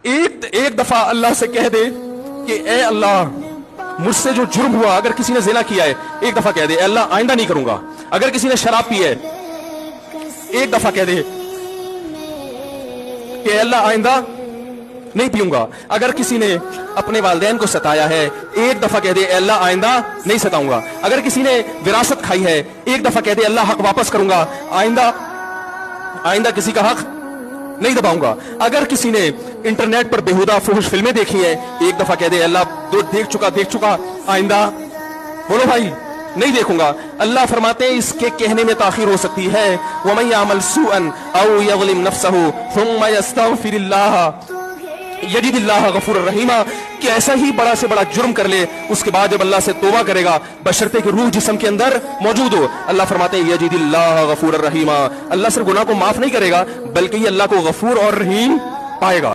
ایک دفعہ اللہ سے کہہ دے کہ اے اللہ مجھ سے جو جرم ہوا، اگر کسی نے زنا کیا ہے ایک دفعہ کہہ دے اے اللہ آئندہ نہیں کروں گا. اگر کسی نے شراب پی ہے ایک دفعہ کہہ دے کہ اے اللہ آئندہ نہیں پیوں گا. اگر کسی نے اپنے والدین کو ستایا ہے ایک دفعہ کہہ دے اے اللہ آئندہ نہیں ستاؤں گا. اگر کسی نے وراثت کھائی ہے ایک دفعہ کہہ دے اللہ حق واپس کروں گا، آئندہ کسی کا حق نہیں دباؤں گا. اگر کسی نے انٹرنیٹ پر بیہودہ فحش فلمیں دیکھی ہیں ایک دفعہ کہہ دے اللہ دیکھ چکا آئندہ بولو بھائی نہیں دیکھوں گا. اللہ فرماتے ہیں اس کے کہنے میں تاخیر ہو سکتی ہے. وَمَن يَعْمَلْ سُوءًا أَوْ يَظْلِمْ نَفْسَهُ ثُمَّ يَسْتَغْفِرِ اللَّهَ یجد اللہ غفور الرحیم، کہ ایسا ہی بڑا سے بڑا جرم کر لے اس کے بعد جب اللہ سے توبہ کرے گا بشرطے کہ روح جسم کے اندر موجود ہو، اللہ فرماتے ہیں یجد اللہ غفور الرحیم، اللہ صرف گناہ کو معاف نہیں کرے گا بلکہ یہ اللہ کو غفور اور رحیم پائے گا.